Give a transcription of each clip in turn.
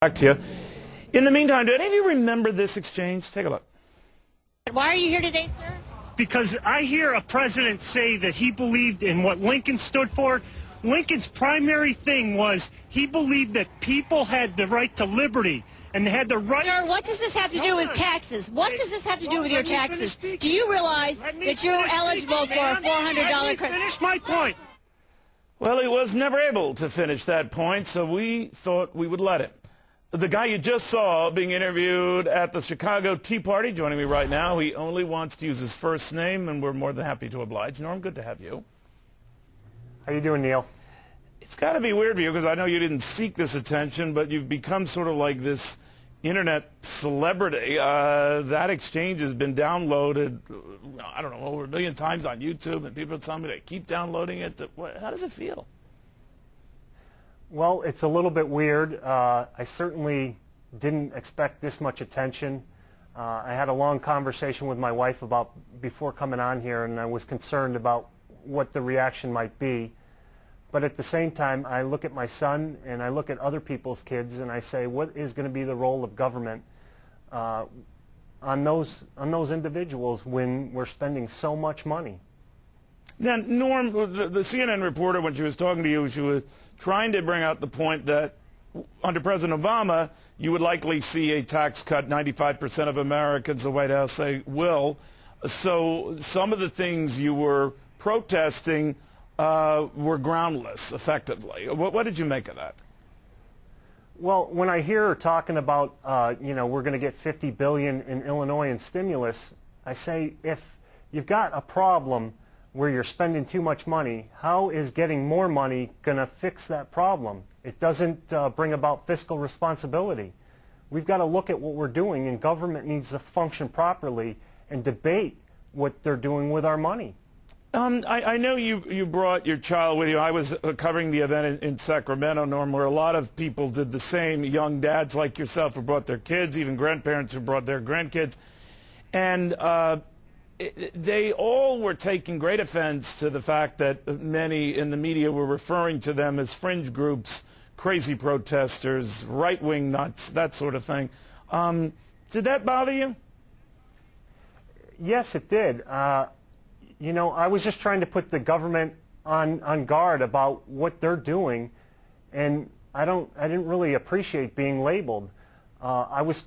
Back to you. In the meantime, do any of you remember this exchange? Take a look. Why are you here today, sir? Because I hear a president say that he believed in what Lincoln stood for. Lincoln's primary thing was he believed that people had the right to liberty and they had the right... Sir, what does this have to do with taxes? What does this have to do with your taxes? Do you realize that you're eligible for a $400 credit? Finish my point. Well, he was never able to finish that point, so we thought we would let him. The guy you just saw being interviewed at the Chicago Tea Party, joining me right now, he only wants to use his first name, and we're more than happy to oblige. Norm, good to have you. How you doing, Neil? It's got to be weird for you, because I know you didn't seek this attention, but you've become sort of like this internet celebrity. That exchange has been downloaded, I don't know, over 1 million times on YouTube, and people are telling me they keep downloading it. How does it feel? Well, it's a little bit weird. I certainly didn't expect this much attention. I had a long conversation with my wife before coming on here, and I was concerned about what the reaction might be. But at the same time, I look at my son and I look at other people's kids, and I say, what is going to be the role of government on those individuals when we're spending so much money? Now, Norm, the CNN reporter, when she was talking to you, she was trying to bring out the point that under President Obama, you would likely see a tax cut. 95% of Americans, the White House say, will. So some of the things you were protesting were groundless, effectively. What did you make of that? Well, when I hear her talking about, we're going to get $50 billion in Illinois in stimulus, I say, if you've got a problem where you're spending too much money, how is getting more money going to fix that problem? It doesn't bring about fiscal responsibility. We've got to look at what we're doing, and government needs to function properly and debate what they're doing with our money. I know you brought your child with you. I was covering the event in Sacramento, Norm, where a lot of people did the same, young dads like yourself who brought their kids, even grandparents who brought their grandkids. And they all were taking great offense to the fact that many in the media were referring to them as fringe groups, crazy protesters, right-wing nuts, that sort of thing. Did that bother you? Yes, it did. I was just trying to put the government on guard about what they're doing, and I didn't really appreciate being labeled. I was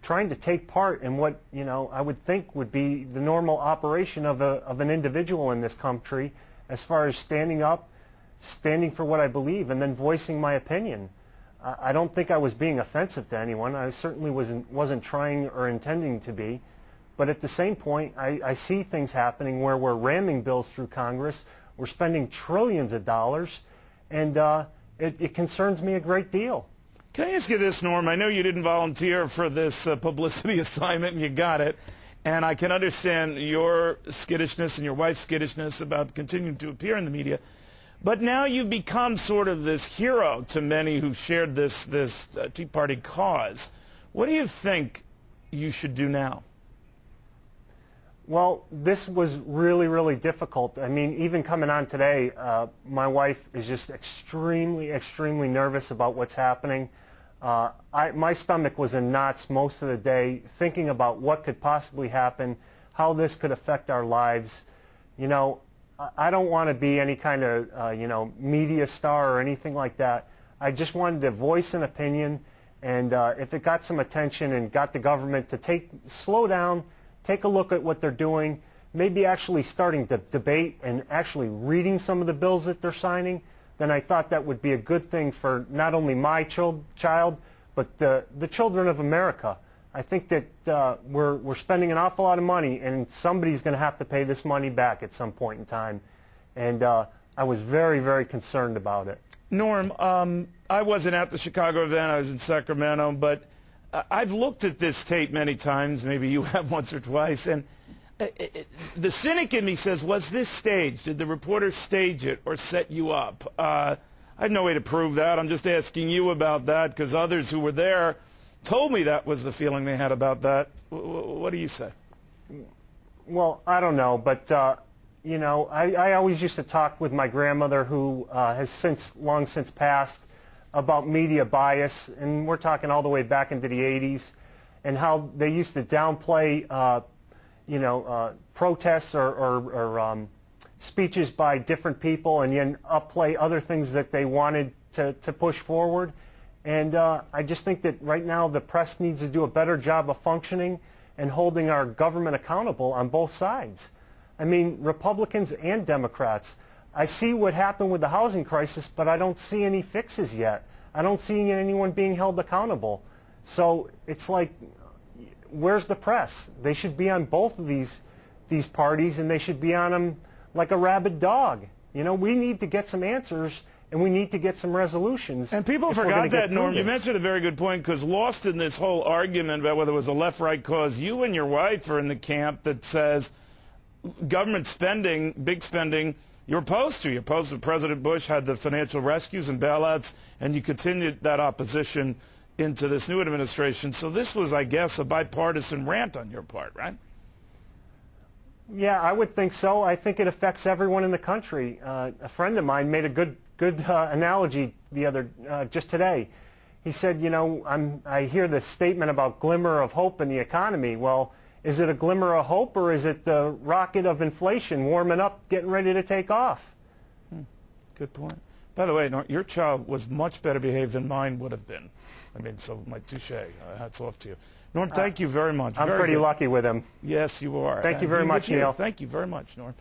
trying to take part in what I would think would be the normal operation of an individual in this country, as far as standing up, standing for what I believe, and then voicing my opinion. I don't think I was being offensive to anyone. I certainly wasn't trying or intending to be. But at the same point, I see things happening where we're ramming bills through Congress, we're spending trillions of dollars, and it concerns me a great deal. Can I ask you this, Norm? I know you didn't volunteer for this publicity assignment, and you got it. And I can understand your skittishness and your wife's skittishness about continuing to appear in the media. But now you've become sort of this hero to many who shared this Tea Party cause. What do you think you should do now? Well, this was really, really difficult. I mean, even coming on today, my wife is just extremely, extremely nervous about what's happening. My stomach was in knots most of the day, thinking about what could possibly happen, how this could affect our lives. I don't want to be any kind of, media star or anything like that. I just wanted to voice an opinion, and if it got some attention and got the government to slow down, take a look at what they're doing, maybe actually starting to debate and actually reading some of the bills that they're signing, then I thought that would be a good thing for not only my child, but the children of America. I think that we're spending an awful lot of money, and somebody's going to have to pay this money back at some point in time. And I was very, very concerned about it. Norm, I wasn't at the Chicago event. I was in Sacramento, but I've looked at this tape many times, maybe you have once or twice, and the cynic in me says, was this staged? Did the reporter stage it or set you up? I have no way to prove that. I'm just asking you about that because others who were there told me that was the feeling they had about that. What do you say? Well, I don't know, but I always used to talk with my grandmother, who has long since passed. about media bias, and we're talking all the way back into the 80s, and how they used to downplay, protests or speeches by different people, and then upplay other things that they wanted to push forward. And I just think that right now the press needs to do a better job of functioning and holding our government accountable on both sides. I mean, Republicans and Democrats. I see what happened with the housing crisis, but I don't see any fixes yet. I don't see anyone being held accountable. So it's like, where's the press? They should be on both of these parties, and they should be on them like a rabid dog. You know, we need to get some answers, and we need to get some resolutions. And people forgot that, Norm. You mentioned a very good point, because lost in this whole argument about whether it was a left-right cause, you and your wife are in the camp that says government spending, big spending, you're opposed to. You're opposed to President Bush had the financial rescues and bailouts, and you continued that opposition into this new administration. So this was, I guess, a bipartisan rant on your part, right? Yeah, I would think so. I think it affects everyone in the country. A friend of mine made a good analogy just today. He said, you know, I hear this statement about glimmer of hope in the economy. Well, is it a glimmer of hope, or is it the rocket of inflation warming up, getting ready to take off? Good point. By the way, your child was much better behaved than mine would have been. I mean, so my touche. Hats off to you. Norm, thank you very much. I'm pretty lucky with him. Yes, you are. Thank you very much, Neil. Thank you very much, Norm.